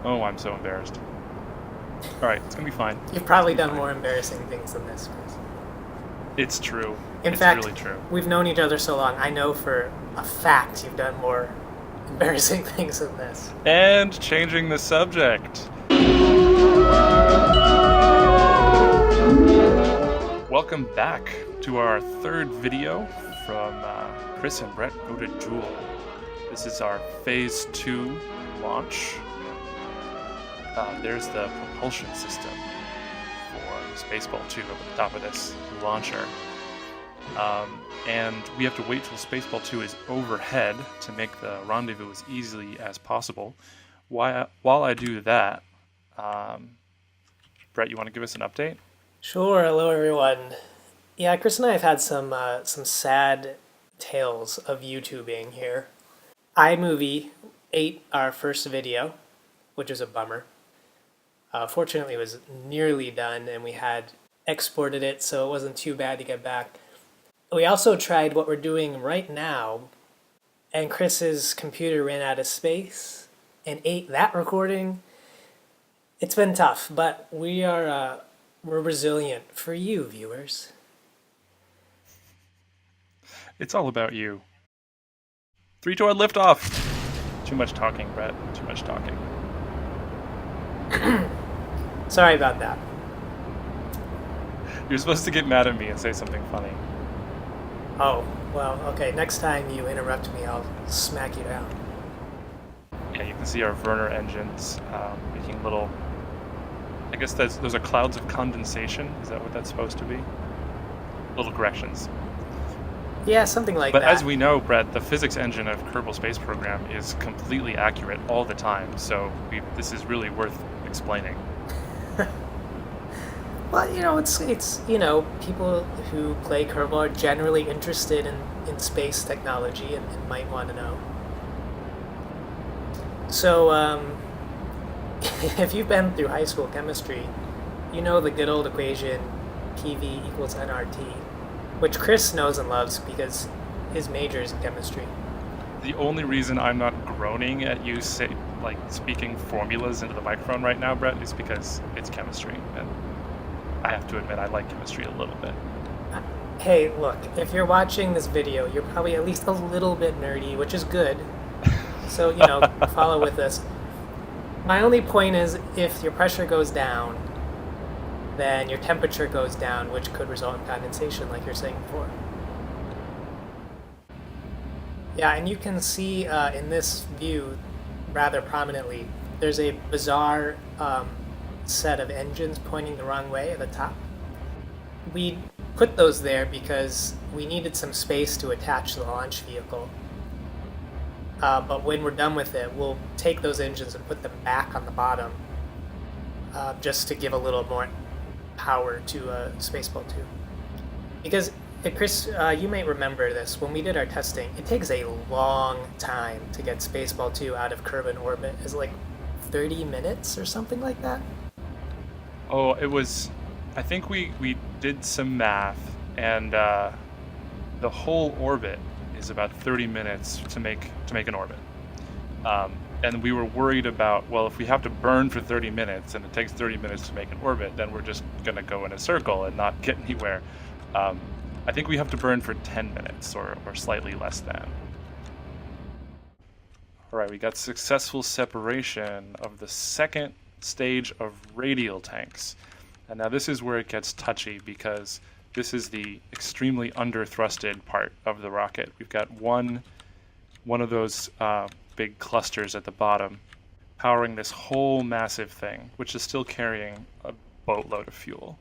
Oh, I'm so embarrassed. All right, it's gonna be fine. You've It's probably gonna be done fine. more embarrassing things than this, Chris. It's true. In It's fact, really true. we've known each other so long, I know for a fact you've done more embarrassing things than this. And changing the subject. Welcome back to our third video from Chris and Brett Go to Jool. This is our Phase 2 launch. There's the propulsion system for Spaceball 2 up at the top of this launcher. And we have to wait till Spaceball 2 is overhead to make the rendezvous as easily as possible. While I do that, Brett, you want to give us an update? Sure. Hello, everyone. Yeah, Chris and I have had some sad tales of YouTubing here. iMovie ate our first video, which was a bummer. Fortunately, it was nearly done, and we had exported it, so it wasn't too bad to get back. We also tried what we're doing right now, and Chris's computer ran out of space and ate that recording. It's been tough, but we're resilient for you, viewers. It's all about you. 3 to 1 liftoff! Too much talking, Brett. Too much talking. Sorry about that. You're supposed to get mad at me and say something funny. Oh, well, okay. Next time you interrupt me, I'll smack you down. Yeah, you can see our Werner engines making little... I guess those are clouds of condensation. Is that what that's supposed to be? Little corrections. Yeah, something like But that. as we know, Brett, the physics engine of Kerbal Space Program is completely accurate all the time, so this is really worth explaining. Well, it's people who play Kerbal are generally interested in space technology and might want to know. So, if you've been through high school chemistry, you know the good old equation PV equals nRT, which Chris knows and loves because his major is in chemistry. The only reason I'm not groaning at you speaking formulas into the microphone right now, Brett, is because it's chemistry, and I have to admit I like chemistry a little bit. Hey, look, if you're watching this video, you're probably at least a little bit nerdy, which is good. So, follow with us. My only point is if your pressure goes down, then your temperature goes down, which could result in condensation, like you're saying before. Yeah, and you can see in this view rather prominently, there's a bizarre set of engines pointing the wrong way at the top. We put those there because we needed some space to attach the launch vehicle. But when we're done with it, we'll take those engines and put them back on the bottom just to give a little more power to Spaceball 2. Because, Chris, you may remember this. When we did our testing, it takes a long time to get Spaceball 2 out of Kerbal orbit. It's like 30 minutes or something like that. Oh, it was... I think we did some math, and the whole orbit is about 30 minutes to make an orbit. And we were worried about, well, if we have to burn for 30 minutes and it takes 30 minutes to make an orbit, then we're just going to go in a circle and not get anywhere. I think we have to burn for 10 minutes or slightly less than. All right, we got successful separation of the second stage of radial tanks. And now this is where it gets touchy because this is the extremely under-thrusted part of the rocket. We've got one of those big clusters at the bottom powering this whole massive thing, which is still carrying a boatload of fuel.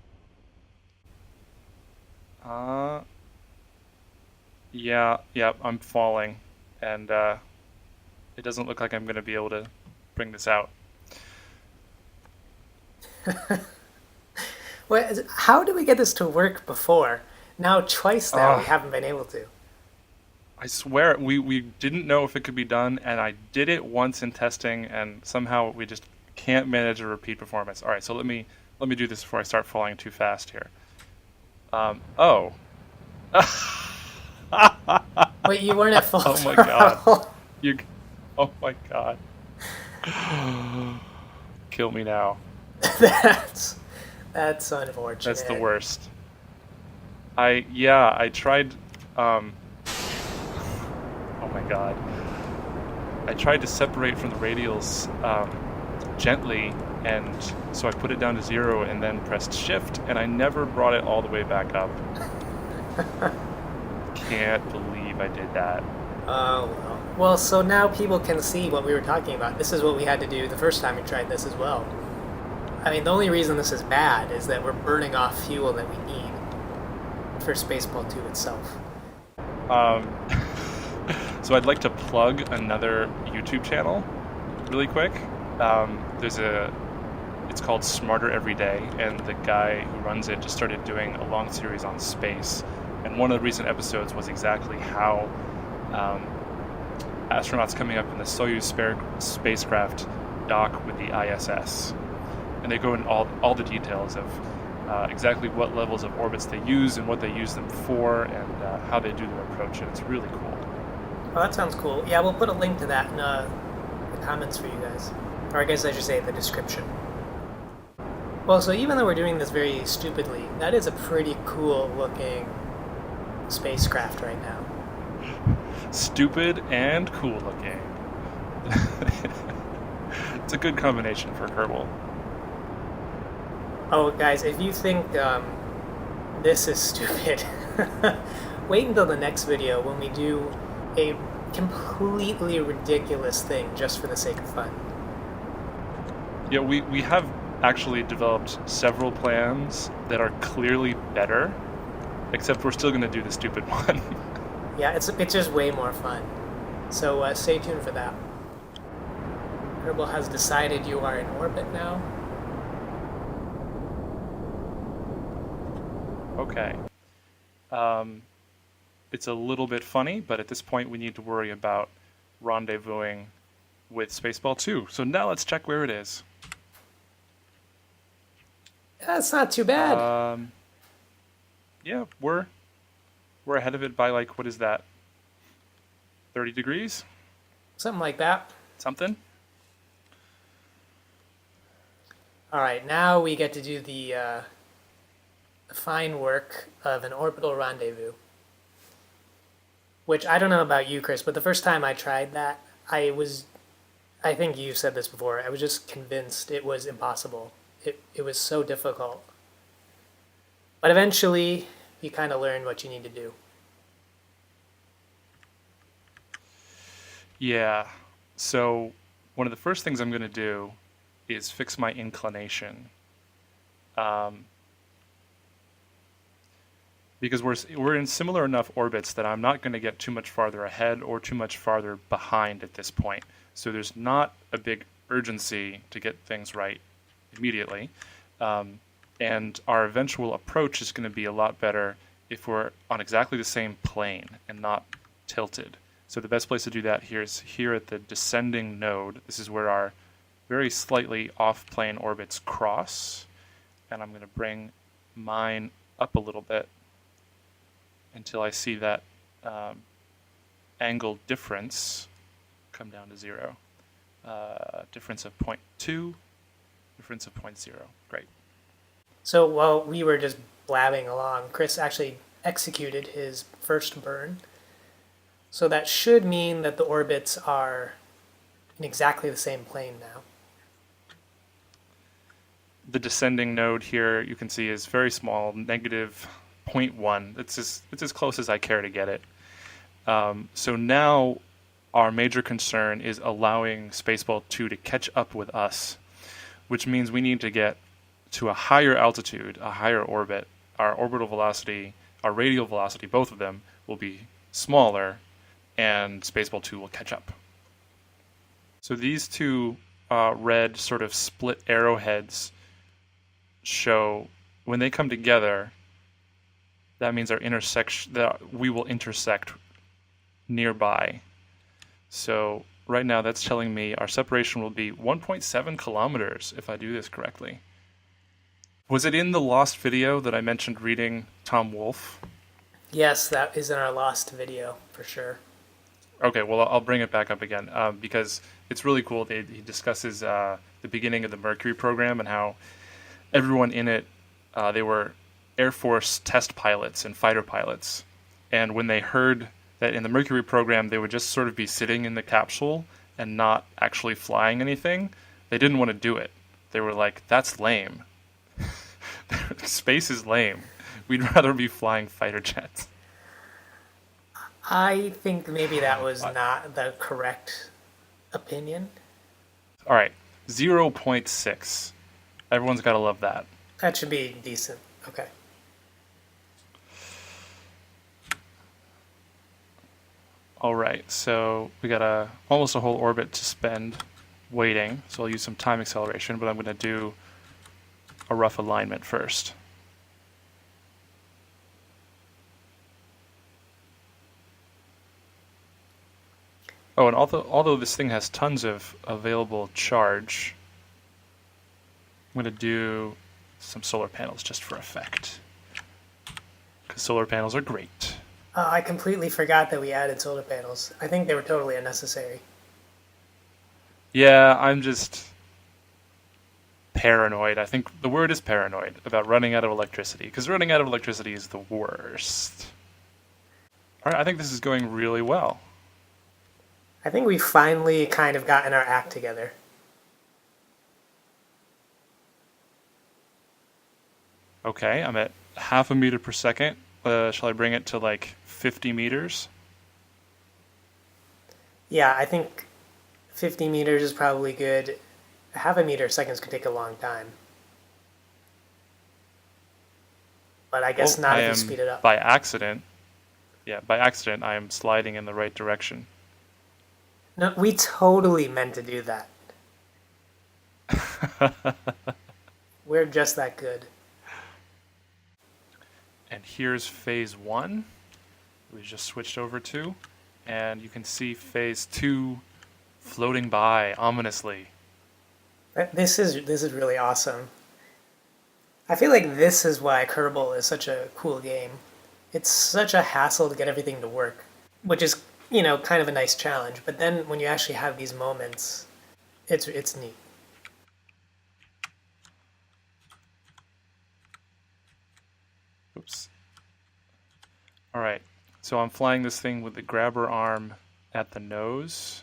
Yeah, I'm falling, and it doesn't look like I'm going to be able to bring this out. How did we get this to work before? Now twice now we haven't been able to. I swear, we didn't know if it could be done, and I did it once in testing, and somehow we just can't manage a repeat performance. All right, so let me do this before I start falling too fast here. Oh. Wait, you weren't at full Oh my throttle. god. Oh my god. Kill me now. that's that's That's the unfortunate. worst. I tried. Um, oh my god. I tried to separate from the radials gently, and so I put it down to 0 and then pressed shift, and I never brought it all the way back up. Can't believe I did that. Oh well. Well, so now people can see what we were talking about. This is what we had to do the first time we tried this as well. I mean, the only reason this is bad is that we're burning off fuel that we need for Spaceball 2 itself. Um, so I'd like to plug another YouTube channel really quick. It's called Smarter Every Day, and the guy who runs it just started doing a long series on space. And one of the recent episodes was exactly how astronauts coming up in the Soyuz spacecraft dock with the ISS. And they go in all the details of exactly what levels of orbits they use and what they use them for, and how they do their approach. And it's really cool. Oh, that sounds cool. Yeah, we'll put a link to that in the comments for you guys. Or I guess I should say the description. Well, so even though we're doing this very stupidly, that is a pretty cool looking spacecraft right now. Stupid and cool looking. It's a good combination for Kerbal. Oh, guys, if you think this is stupid, wait until the next video when we do a completely ridiculous thing just for the sake of fun. Yeah, we have actually developed several plans that are clearly better, except we're still going to do the stupid one. Yeah, it's just way more fun. So stay tuned for that. Kerbal has decided you are in orbit now. Okay. It's a little bit funny, but at this point we need to worry about rendezvousing with Spaceball 2. So now let's check where it is. That's not too bad. Yeah, we're ahead of it by, like, what is that? 30 degrees? Something like that. Something? All right, now we get to do the fine work of an orbital rendezvous. Which I don't know about you, Chris, but the first time I tried that, I think you said this before, I was just convinced it was impossible. It was so difficult. But eventually, you kind of learn what you need to do. Yeah. So one of the first things I'm going to do is fix my inclination. Because we're in similar enough orbits that I'm not going to get too much farther ahead or too much farther behind at this point. So there's not a big urgency to get things right immediately. And our eventual approach is going to be a lot better if we're on exactly the same plane and not tilted. So the best place to do that here is here at the descending node. This is where our very slightly off-plane orbits cross. And I'm going to bring mine up a little bit until I see that angle difference come down to 0. Difference of 0.2, difference of 0.0. Great. So while we were just blabbing along, Chris actually executed his first burn. So that should mean that the orbits are in exactly the same plane now. The descending node here, you can see, is very small, negative 0.1. It's as close as I care to get it. So now our major concern is allowing Spaceball 2 to catch up with us, which means we need to get to a higher altitude, a higher orbit. Our orbital velocity, our radial velocity, both of them, will be smaller, and Spaceball 2 will catch up. So these two red sort of split arrowheads show when they come together, that means that we will intersect nearby. So right now that's telling me our separation will be 1.7 kilometers if I do this correctly. Was it in the lost video that I mentioned reading Tom Wolfe? Yes, that is in our lost video, for sure. Okay, well, I'll bring it back up again because it's really cool. He discusses the beginning of the Mercury program and how everyone in it, they were Air Force test pilots and fighter pilots. And when they heard that in the Mercury program they would just sort of be sitting in the capsule and not actually flying anything, they didn't want to do it. They were like, that's lame. Space is lame. We'd rather be flying fighter jets. I think maybe that was Uh, not the correct opinion. All right, zero point 0.6. Everyone's got to love that. That should be decent. Okay. All right, so we got almost a whole orbit to spend waiting. So I'll use some time acceleration, but I'm going to do a rough alignment first. Oh, and although this thing has tons of available charge, I'm going to do some solar panels just for effect. Because solar panels are great. I completely forgot that we added solar panels. I think they were totally unnecessary. Yeah, I'm just paranoid. I think the word is paranoid about running out of electricity. Because running out of electricity is the worst. All right, I think this is going really well. I think we finally kind of gotten our act together. Okay, I'm at half a meter per second. Shall I bring it to like 50 meters? Yeah, I think 50 meters is probably good. Half a meter seconds could take a long time. But I guess Oh, not I if you am speed it up. by accident. Yeah, by accident, I am sliding in the right direction. No, we totally meant to do that. We're just that good. And here's phase one. We just switched over to, and you can see phase two floating by ominously. This is really awesome. I feel like this is why Kerbal is such a cool game. It's such a hassle to get everything to work, which is, kind of a nice challenge. But then when you actually have these moments, it's neat. Oops. All right, so I'm flying this thing with the grabber arm at the nose,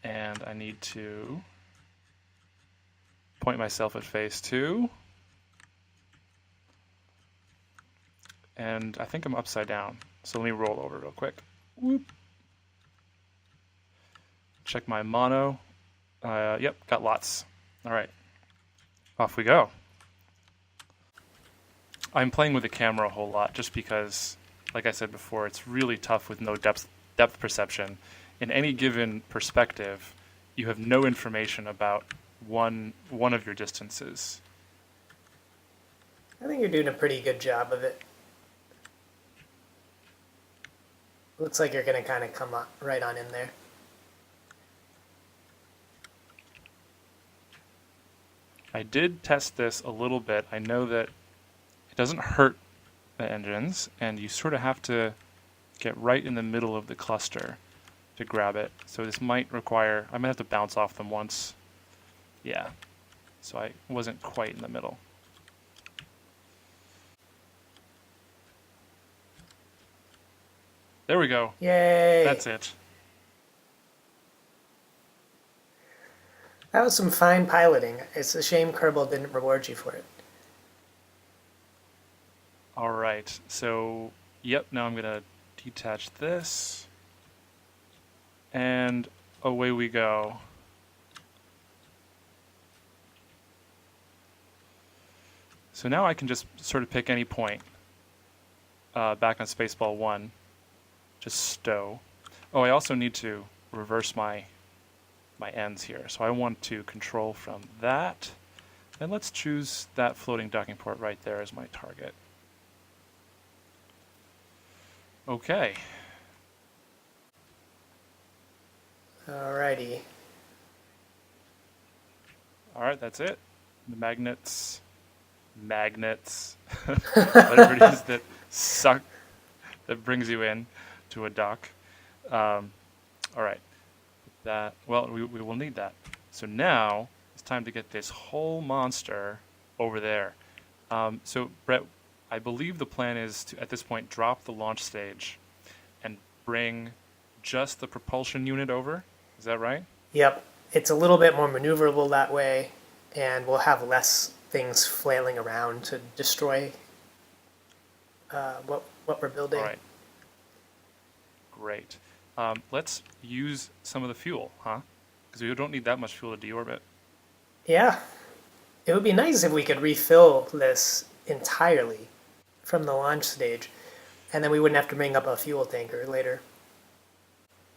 and I need to point myself at phase two, and I think I'm upside down. So let me roll over real quick. Whoop. Check my mono. Yep, got lots. All right, off we go. I'm playing with the camera a whole lot just because, like I said before, it's really tough with no depth perception. In any given perspective, you have no information about one of your distances. I think you're doing a pretty good job of it. Looks like you're going to kind of come right on in there. I did test this a little bit. I know that it doesn't hurt the engines, and you sort of have to get right in the middle of the cluster to grab it. So this might require, I might have to bounce off them once. Yeah, so I wasn't quite in the middle. There we go. Yay! That's it. That was some fine piloting. It's a shame Kerbal didn't reward you for it. All right, so, yep, now I'm going to detach this, and away we go. So now I can just sort of pick any point back on Spaceball 1, just stow. Oh, I also need to reverse my ends here. So I want to control from that, and let's choose that floating docking port right there as my target. Okay. Alrighty. All right, that's it. The magnets, whatever it is that brings you in to a dock. All right. That well, we will need that. So now it's time to get this whole monster over there. So Brett, I believe the plan is to at this point drop the launch stage and bring just the propulsion unit over. Is that right? Yep. It's a little bit more maneuverable that way, and we'll have less things flailing around to destroy what we're All building. right. Great. Let's use some of the fuel, huh? Because we don't need that much fuel to deorbit. Yeah, it would be nice if we could refill this entirely from the launch stage, and then we wouldn't have to bring up a fuel tanker later.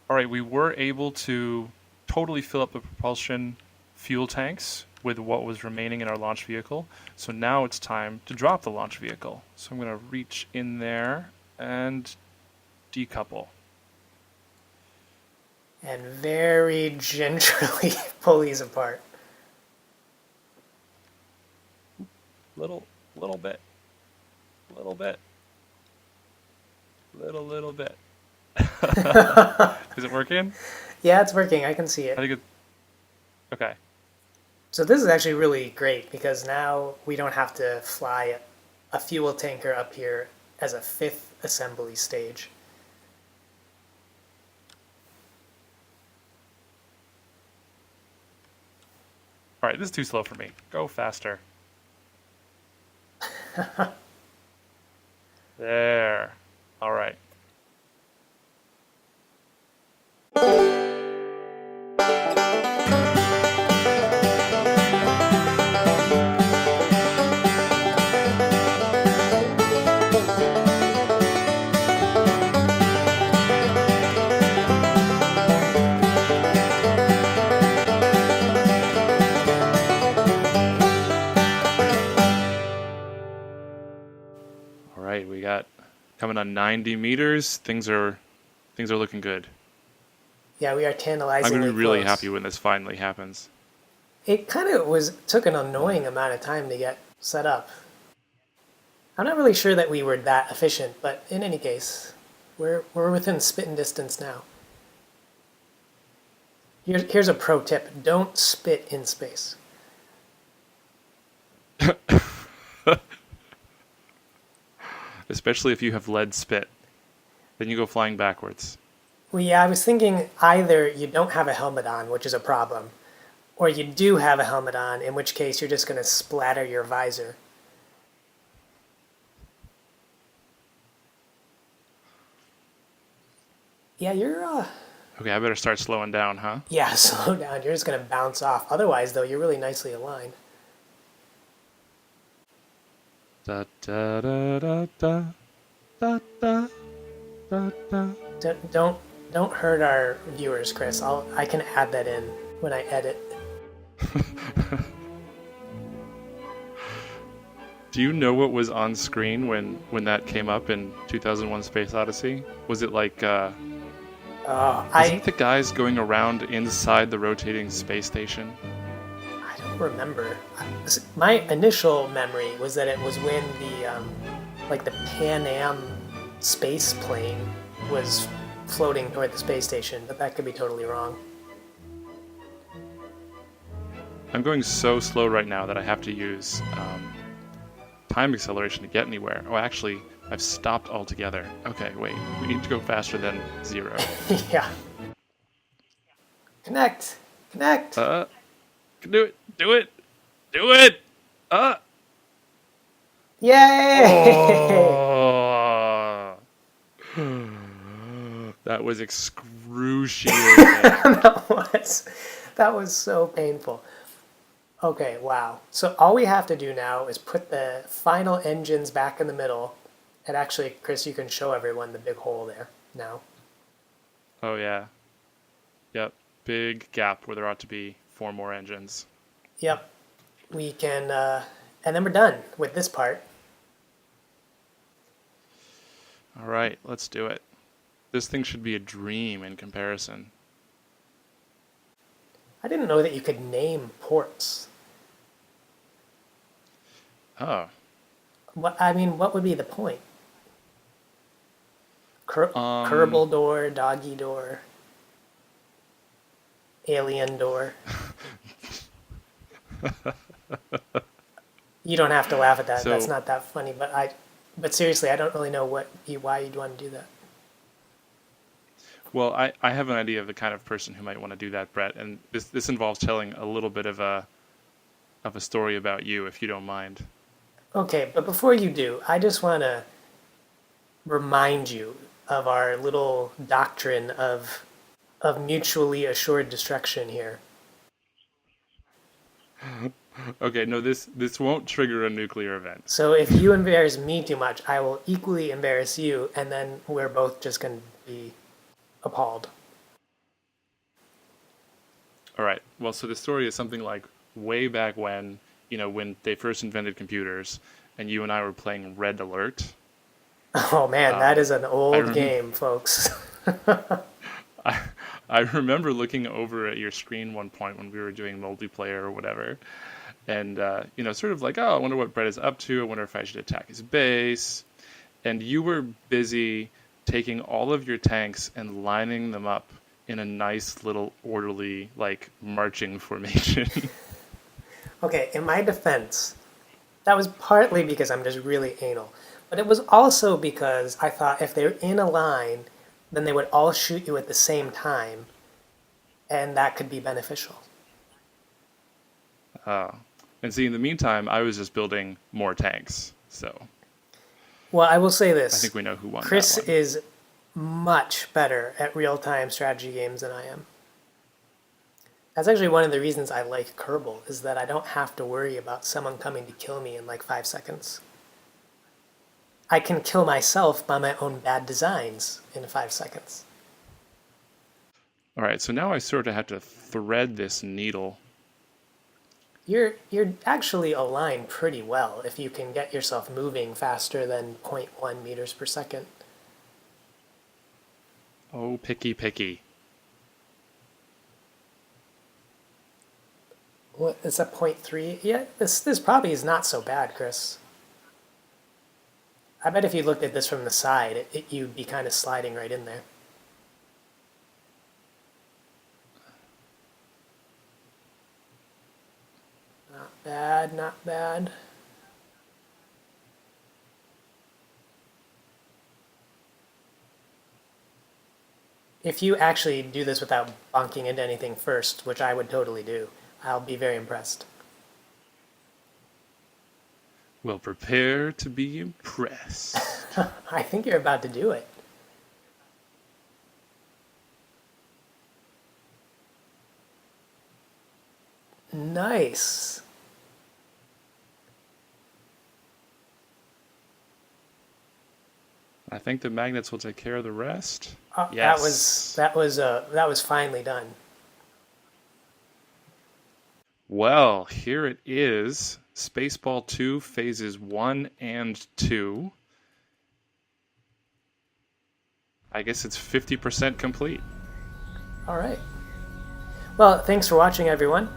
All right, we were able to totally fill up the propulsion fuel tanks with what was remaining in our launch vehicle. So now it's time to drop the launch vehicle. So I'm going to reach in there and decouple. And very gingerly pull these apart. Little bit, little bit, little bit. Is it working? Yeah, it's working. I can see I it. think it. Okay. So this is actually really great because now we don't have to fly a fuel tanker up here as a fifth assembly stage. All right, this is too slow for me. Go faster. There. All right. All right, we got coming on 90 meters. Things are looking good. Yeah, we are I'm tantalizingly gonna be really close. happy when this finally happens. It kind of took an annoying amount of time to get set up. I'm not really sure that we were that efficient, but in any case, we're within spitting distance now. Here's a pro tip: don't spit in space. Especially if you have lead spit. Then you go flying backwards. Well, yeah, I was thinking either you don't have a helmet on, which is a problem, or you do have a helmet on, in which case you're just going to splatter your visor. Yeah, Okay, I better start slowing down, huh? yeah, slow down. You're just going to bounce off. Otherwise, though, you're really nicely aligned. Da da da da da da da da da. Don't hurt our viewers, Chris. I can add that in when I edit. Do you know what was on screen when that came up in 2001: Space Odyssey? Was it like Oh, wasn't the guys going around inside the rotating space station? I don't remember. My initial memory was that it was when the Pan Am space plane was floating toward the space station, but that could be totally wrong. I'm going so slow right now that I have to use time acceleration to get anywhere. Oh, actually, I've stopped altogether. Okay, wait. We need to go faster than 0. Yeah. Connect. Connect. Do it. Do it. Do it. Yay! Oh. That was excruciating. That was so painful. Okay, wow. So all we have to do now is put the final engines back in the middle. And actually, Chris, you can show everyone the big hole there now. Oh, yeah. Yep. Big gap where there ought to be 4 more engines. Yep. We can, and then we're done with this part. All right, let's do it. This thing should be a dream in comparison. I didn't know that you could name ports. Oh. What would be the point? Um, Kerbal door, doggy door, alien door. You don't have to laugh at that. That's so, not that funny. But seriously, I don't really know why you'd want to do that. well, I have an idea of the kind of person who might want to do that, Brett, and this involves telling a little bit of a story about you, if you don't mind. Okay, but before you do, I just want to remind you of our little doctrine of mutually assured destruction here. Okay, no, this won't trigger a nuclear event. So if you embarrass me too much, I will equally embarrass you, and then we're both just going to be appalled. All right. Well, so the story is something like way back when, when they first invented computers, and you and I were playing Red Alert. Oh man, that Um, is an I old rem- game, folks. I, I remember looking over at your screen one point when we were doing multiplayer or whatever, and sort of like, oh, I wonder what Brett is up to. I wonder if I should attack his base. And you were busy taking all of your tanks and lining them up in a nice little orderly, like marching formation. Okay, in my defense, that was partly because I'm just really anal, but it was also because I thought if they're in a line, then they would all shoot you at the same time, and that could be beneficial. Uh, and see, in the meantime, I was just building more tanks. So Well, I will say I this. think we know who won that Chris one. is much better at real-time strategy games than I am. That's actually one of the reasons I like Kerbal, is that I don't have to worry about someone coming to kill me in like 5 seconds. I can kill myself by my own bad designs in 5 seconds. All right, so now I sort of have to thread this needle. You're actually aligned pretty well if you can get yourself moving faster than zero point 0.1 meters per second. Oh, picky, picky. What is that, 0.3? Yeah, this probably is not so bad, Chris. I bet if you looked at this from the side, you'd be kind of sliding right in there. Not bad, not bad. If you actually do this without bonking into anything first, which I would totally do, I'll be very impressed. Well, prepare to be impressed. I think you're about to do it. Nice. I think the magnets will take care of the rest. That was Yes. that was finely done. Well, here it is. Spaceball 2, phases 1 and 2. I guess it's 50% complete. All right. Well, thanks for watching, everyone.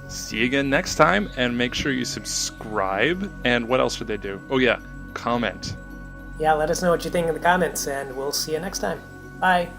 See you again next time, and make sure you subscribe. And what else should they do? Oh, yeah, comment. Yeah, let us know what you think in the comments, and we'll see you next time. Bye.